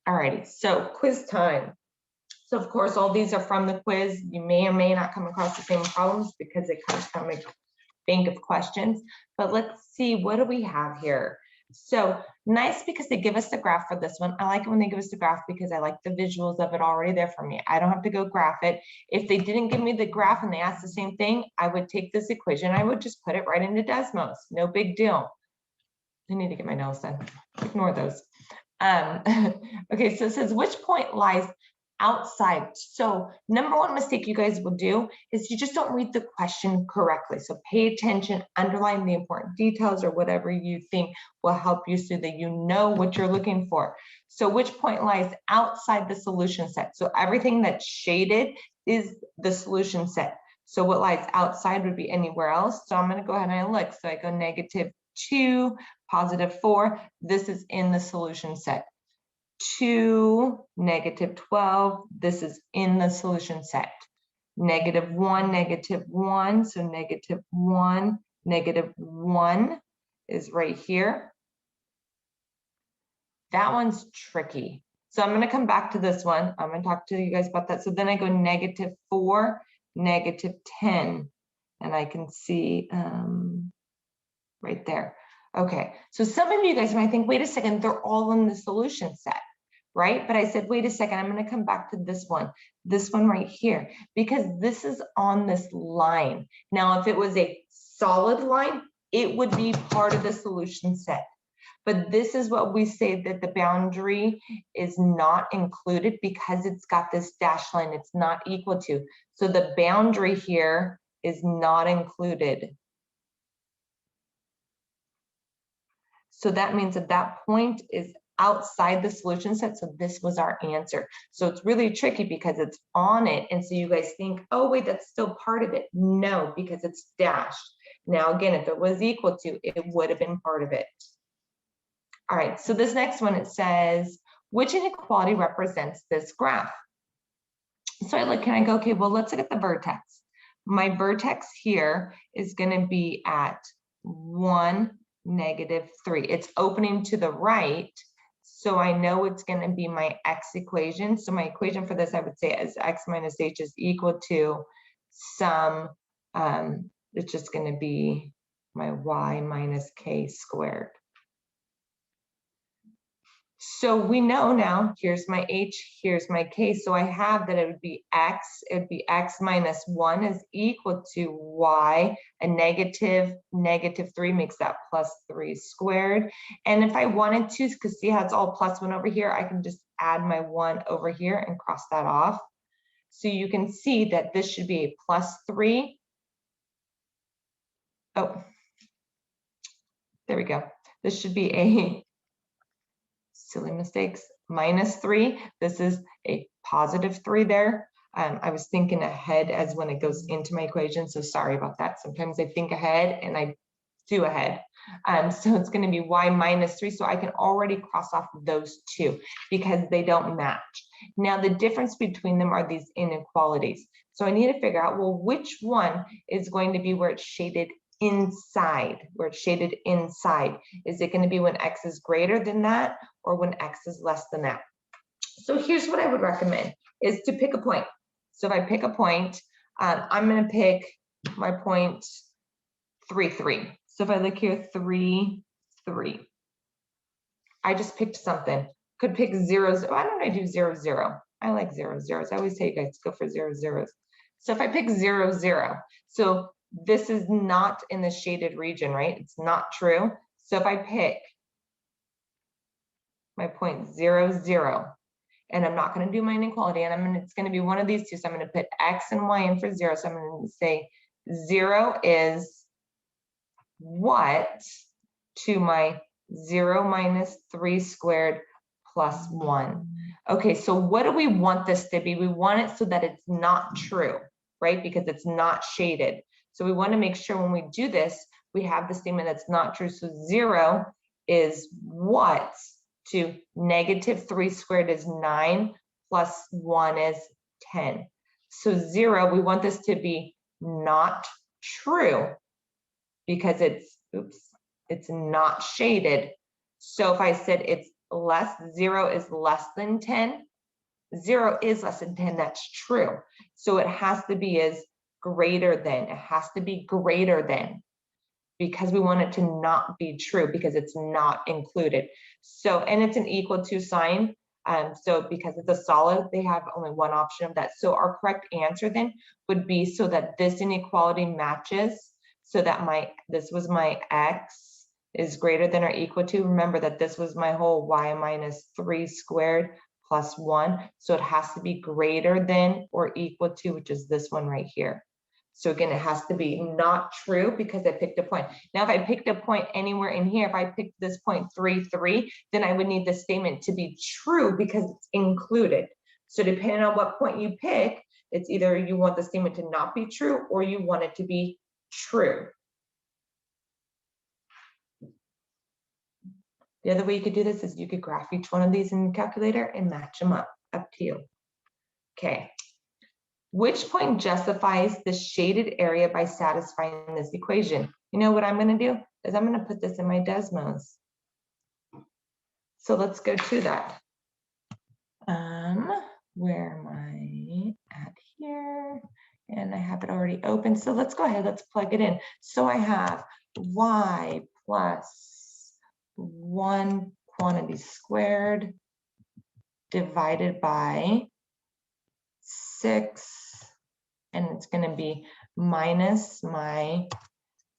Alrighty, so quiz time. So of course, all these are from the quiz. You may or may not come across the same problems because it comes from a bank of questions, but let's see, what do we have here? So nice because they give us the graph for this one. I like it when they give us the graph because I like the visuals of it already there for me. I don't have to go graph it. If they didn't give me the graph and they asked the same thing, I would take this equation, I would just put it right into Desmos. No big deal. I need to get my nails done. Ignore those. Okay, so it says, which point lies outside? So number one mistake you guys will do is you just don't read the question correctly. So pay attention, underline the important details or whatever you think will help you so that you know what you're looking for. So which point lies outside the solution set? So everything that's shaded is the solution set. So what lies outside would be anywhere else. So I'm going to go ahead and look. So I go -2, +4. This is in the solution set. 2, -12, this is in the solution set. -1, -1, so -1, -1 is right here. That one's tricky. So I'm going to come back to this one. I'm going to talk to you guys about that. So then I go -4, -10, and I can see right there. Okay, so some of you guys might think, wait a second, they're all in the solution set, right? But I said, wait a second, I'm going to come back to this one right here, because this is on this line. Now, if it was a solid line, it would be part of the solution set. But this is what we say that the boundary is not included because it's got this dashed line. It's not equal to. So the boundary here is not included. So that means that that point is outside the solution set. So this was our answer. So it's really tricky because it's on it. And so you guys think, oh, wait, that's still part of it. No, because it's dashed. Now, again, if it was equal to, it would have been part of it. All right, so this next one, it says, which inequality represents this graph? So I look, can I go, okay, well, let's look at the vertex. My vertex here is going to be at 1, -3. It's opening to the right, so I know it's going to be my x equation. So my equation for this, I would say, is x minus h is equal to some, it's just going to be my y minus k squared. So we know now, here's my h, here's my k. So I have that it would be x minus 1 is equal to y, a -3 makes that +3 squared. And if I wanted to, because see how it's all +1 over here, I can just add my 1 over here and cross that off. So you can see that this should be a +3. Oh, there we go. This should be a, silly mistakes, -3. This is a +3 there. I was thinking ahead as when it goes into my equation, so sorry about that. Sometimes I think ahead and I do ahead. So it's going to be y -3, so I can already cross off those two because they don't match. Now the difference between them are these inequalities. So I need to figure out, well, which one is going to be where it's shaded inside, where it's shaded inside. Is it going to be when x is greater than that or when x is less than that? So here's what I would recommend is to pick a point. So if I pick a point, I'm going to pick my point 3, 3. So if I look here, 3, 3. I just picked something. Could pick 0, 0. Why don't I do 0, 0? I like 0, 0s. I always tell you guys to go for 0, 0s. So if I pick 0, 0, so this is not in the shaded region, right? It's not true. So if I pick my point 0, 0, and I'm not going to do my inequality, and it's going to be one of these two. So I'm going to put x and y in for 0. So I'm going to say 0 is what to my 0 minus 3 squared plus 1. Okay, so what do we want this to be? We want it so that it's not true, right? Because it's not shaded. So we want to make sure when we do this, we have the statement that's not true. So 0 is what to -3 squared is 9 plus 1 is 10. So 0, we want this to be not true because it's not shaded. So if I said it's 0 is less than 10. 0 is less than 10, that's true. So it has to be as greater than, it has to be greater than, because we want it to not be true because it's not included. So, and it's an equal to sign. So because it's a solid, they have only one option of that. So our correct answer then would be so that this inequality matches, so that this was my x is greater than or equal to. Remember that this was my whole y minus 3 squared plus 1. So it has to be greater than or equal to, which is this one right here. So again, it has to be not true because I picked a point. Now, if I picked a point anywhere in here, if I picked this point 3, 3, then I would need the statement to be true because it's included. So depending on what point you pick, it's either you want the statement to not be true or you want it to be true. The other way you could do this is you could graph each one of these in the calculator and match them up to you. Okay. Which point justifies the shaded area by satisfying this equation? You know what I'm going to do is I'm going to put this in my Desmos. So let's go to that. Where am I at here? And I have it already open. So let's go ahead. Let's plug it in. So I have y plus 1 quantity squared divided by 6. And it's going to be minus my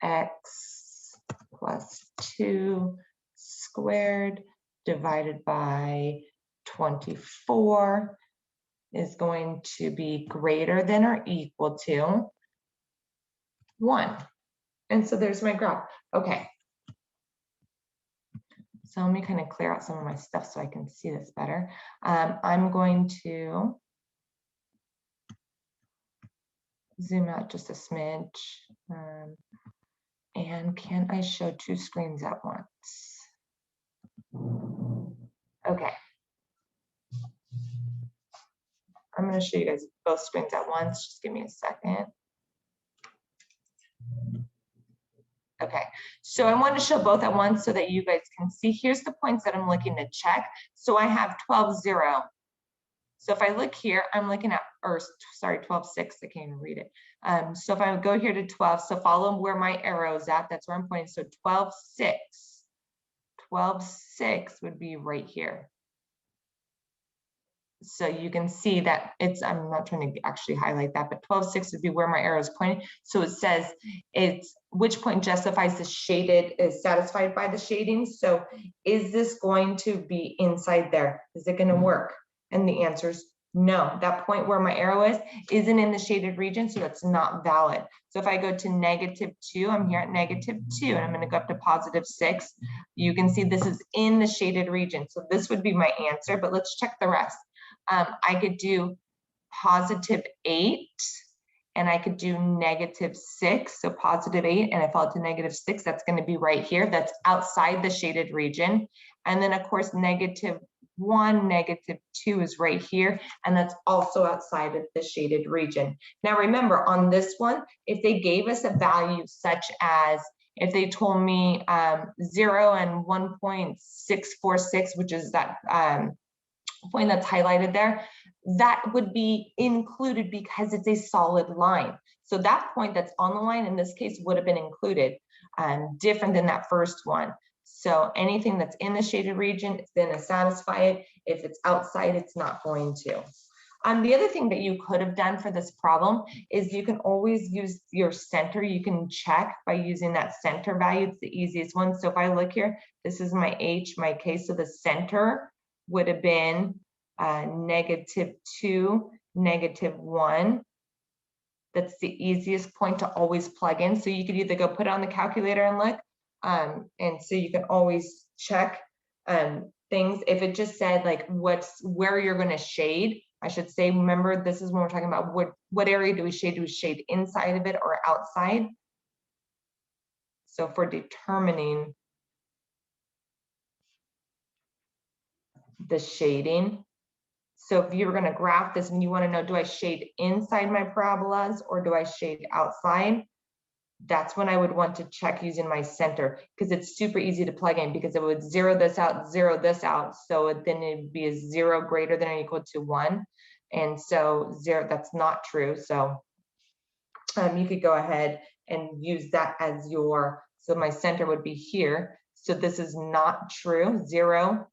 x plus 2 squared divided by 24 is going to be greater than or equal to 1. And so there's my graph. Okay. So let me kind of clear out some of my stuff so I can see this better. I'm going to zoom out just a smidge. And can I show 2 screens at once? Okay. I'm going to show you guys both screens at once. Just give me a second. Okay, so I want to show both at once so that you guys can see. Here's the points that I'm looking to check. So I have 12, 0. So if I look here, I'm looking at, or sorry, 12, 6, I can't even read it. So if I go here to 12, so follow where my arrow is at, that's where I'm pointing. So 12, 6, 12, 6 would be right here. So you can see that it's, I'm not trying to actually highlight that, but 12, 6 would be where my arrow is pointing. So it says it's which point justifies the shaded, is satisfied by the shading. So is this going to be inside there? Is it going to work? And the answer is no. That point where my arrow is isn't in the shaded region, so it's not valid. So if I go to -2, I'm here at -2, and I'm going to go up to +6. You can see this is in the shaded region. So this would be my answer, but let's check the rest. I could do +8, and I could do -6, so +8, and if I fall to -6, that's going to be right here. That's outside the shaded region. And then, of course, -1, -2 is right here, and that's also outside of the shaded region. Now, remember, on this one, if they gave us a value such as, if they told me 0 and 1.646, which is that point that's highlighted there, that would be included because it's a solid line. So that point that's on the line in this case would have been included, different than that first one. So anything that's in the shaded region, it's going to satisfy it. If it's outside, it's not going to. The other thing that you could have done for this problem is you can always use your center. You can check by using that center value. It's the easiest one. So if I look here, this is my H, my K. So the center would have been -2, -1. That's the easiest point to always plug in. So you could either go put it on the calculator and look, and so you can always check things. If it just said like where you're going to shade, I should say, remember, this is when we're talking about what area do we shade? Do we shade inside of it or outside? So for determining the shading, so if you're going to graph this and you want to know, do I shade inside my parabolas or do I shade outside? that's when I would want to check using my center, because it's super easy to plug in, because it would zero this out. So then it'd be a 0 greater than or equal to 1. And so 0, that's not true. So you could go ahead and use that as your, so my center would be here. So this is not true. 0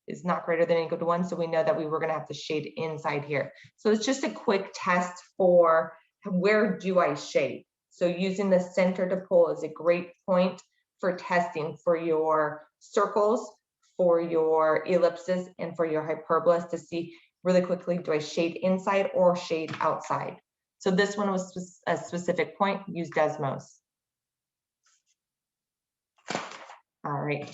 is not greater than or equal to 1. So we know that we were going to have to shade inside here. So it's just a quick test for where do I shade. So using the center to pull is a great point for testing for your circles, for your ellipses, and for your hyperbolas to see really quickly, do I shade inside or shade outside? So this one was a specific point, use Desmos. All right.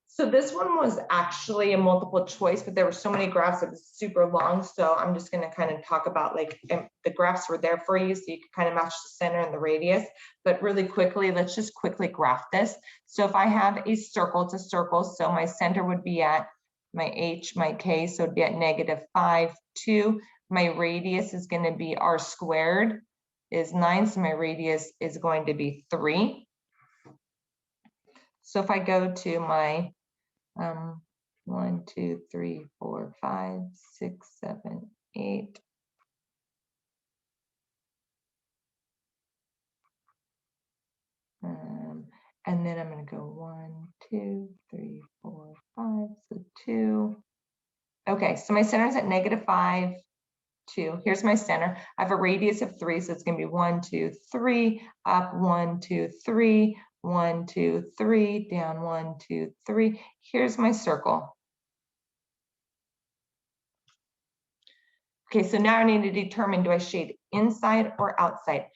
So this one was actually a multiple choice, but there were so many graphs that was super long. So I'm just going to kind of talk about, like, the graphs were there for you, so you could kind of match the center and the radius. But really quickly, let's just quickly graph this. So if I have a circle, it's a circle. So my center would be at my H, my K, so it'd be at -5, 2. My radius is going to be R squared is 9, so my radius is going to be 3. So if I go to my 1, 2, 3, 4, 5, 6, 7, 8. And then I'm going to go 1, 2, 3, 4, 5, so 2. Okay, so my center is at -5, 2. Here's my center. I have a radius of 3, so it's going to be 1, 2, 3, up 1, 2, 3, 1, 2, 3, down 1, 2, 3. Here's my circle. Okay, so now I need to determine, do I shade inside or outside?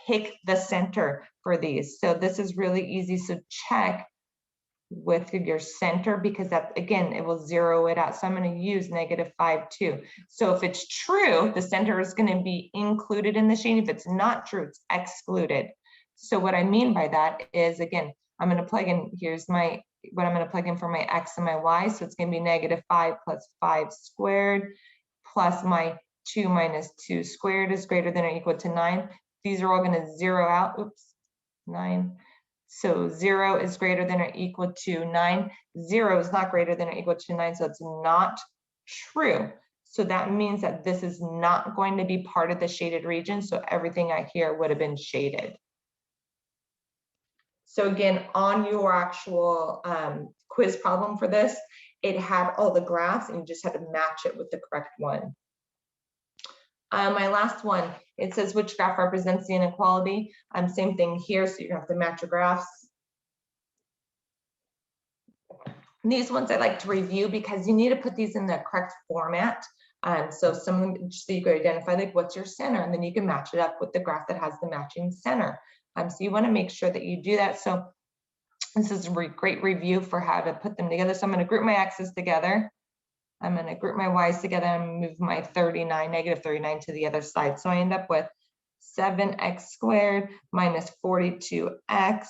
Pick the center for these. So this is really easy. So check with your center, because that, again, it will zero it out. So I'm going to use -5, 2. So if it's true, the center is going to be included in the shading. If it's not true, it's excluded. So what I mean by that is, again, I'm going to plug in, here's my, what I'm going to plug in for my X and my Y. So it's going to be -5 plus 5 squared plus my 2 minus 2 squared is greater than or equal to 9. These are all going to zero out. Oops, 9. So 0 is greater than or equal to 9. 0 is not greater than or equal to 9, so it's not true. So that means that this is not going to be part of the shaded region. So everything out here would have been shaded. So again, on your actual quiz problem for this, it had all the graphs and you just had to match it with the correct one. My last one, it says which graph represents the inequality. Same thing here, so you're gonna have to match your graphs. And these ones I like to review because you need to put these in the correct format. So you could identify, like, what's your center, and then you can match it up with the graph that has the matching center. So you want to make sure that you do that. So this is a great review for how to put them together. So I'm going to group my X's together. I'm going to group my Y's together and move my -39 to the other side. So I end up with 7x squared minus 42x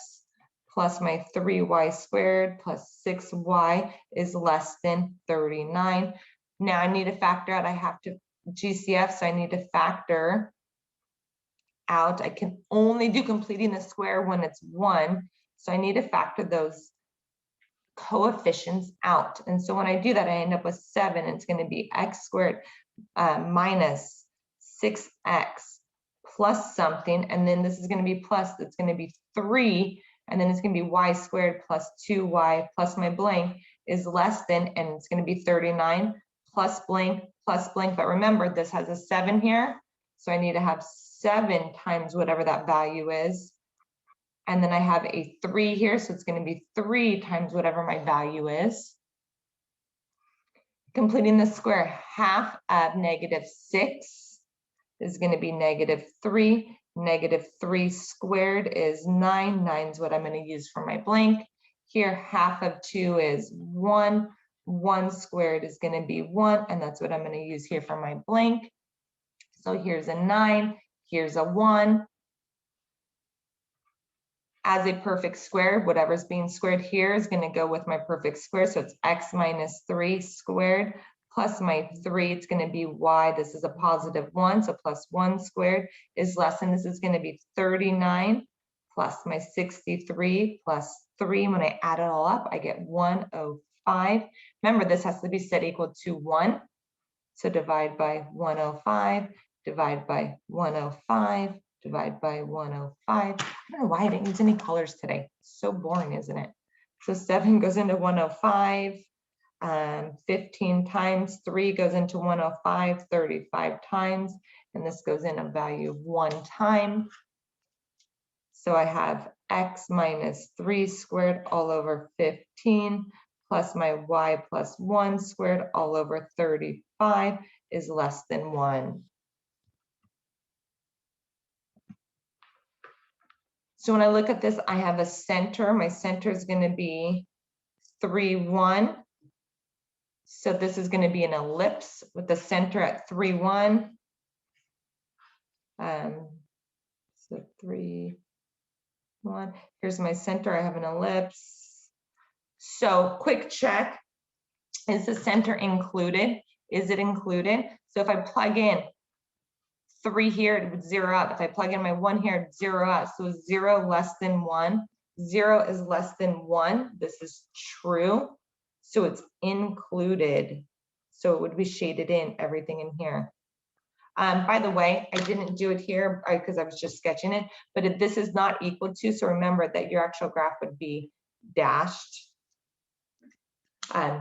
plus my 3y squared plus 6y is less than 39. Now I need to factor out, I have to GCF, so I need to factor out. I can only do completing the square when it's 1. So I need to factor those coefficients out. And so when I do that, I end up with 7. It's going to be x squared minus 6x plus something. And then this is going to be plus, it's going to be 3. And then it's going to be y squared plus 2y plus my blank is less than, and it's going to be 39 plus blank plus blank. But remember, this has a 7 here. So I need to have 7 times whatever that value is. And then I have a 3 here, so it's going to be 3 times whatever my value is. Completing the square, half of -6 is going to be -3. -3 squared is 9. 9 is what I'm going to use for my blank. Here, half of 2 is 1. 1 squared is going to be 1, and that's what I'm going to use here for my blank. So here's a 9, here's a 1. As a perfect square, whatever's being squared here is going to go with my perfect square. So it's x minus 3 squared plus my 3, it's going to be y. This is a positive 1, so plus 1 squared is less than, this is going to be 39 plus my 63 plus 3. When I add it all up, I get 105. Remember, this has to be set equal to 1. So divide by 105, divide by 105, divide by 105. I don't know why I didn't use any colors today. So boring, isn't it? So 7 goes into 105. 15 times 3 goes into 105, 35 times, and this goes in a value of 1 time. So I have x minus 3 squared all over 15 plus my y plus 1 squared all over 35 is less than 1. So when I look at this, I have a center. My center is going to be 3, 1. So this is going to be an ellipse with the center at 3, 1. So 3, 1. Here's my center. I have an ellipse. So quick check. Is the center included? Is it included? So if I plug in 3 here, it would 0 out. If I plug in my 1 here, it's 0 out. So 0 less than 1. 0 is less than 1. This is true. So it's included. So it would be shaded in, everything in here. By the way, I didn't do it here because I was just sketching it, but if this is not equal to, so remember that your actual graph would be dashed.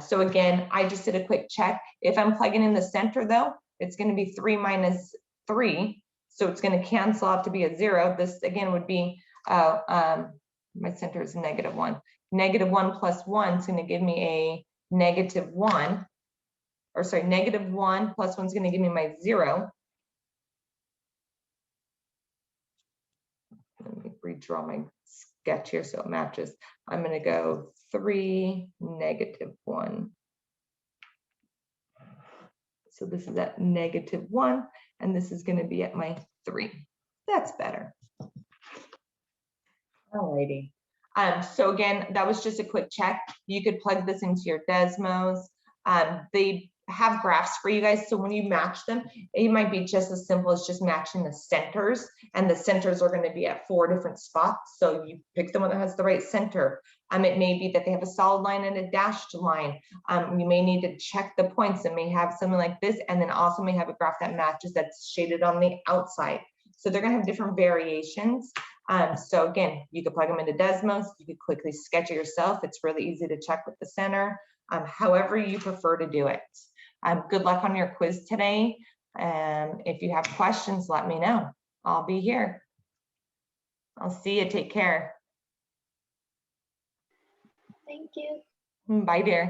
So again, I just did a quick check. If I'm plugging in the center though, it's going to be 3 minus 3. So it's going to cancel out to be a 0. This again would be, my center is -1. -1 plus 1 is going to give me a -1. Or sorry, -1 plus 1 is going to give me my 0. Let me redraw my sketch here so it matches. I'm going to go 3, -1. So this is at -1, and this is going to be at my 3. That's better. Alrighty. So again, that was just a quick check. You could plug this into your Desmos. They have graphs for you guys, so when you match them, it might be just as simple as just matching the centers, and the centers are going to be at 4 different spots. So you pick the one that has the right center. It may be that they have a solid line and a dashed line. You may need to check the points. It may have something like this, and then also may have a graph that matches that's shaded on the outside. So they're going to have different variations. So again, you could plug them into Desmos. You could quickly sketch it yourself. It's really easy to check with the center, however you prefer to do it. Good luck on your quiz today. If you have questions, let me know. I'll be here. I'll see you. Take care. Thank you. Bye, dear.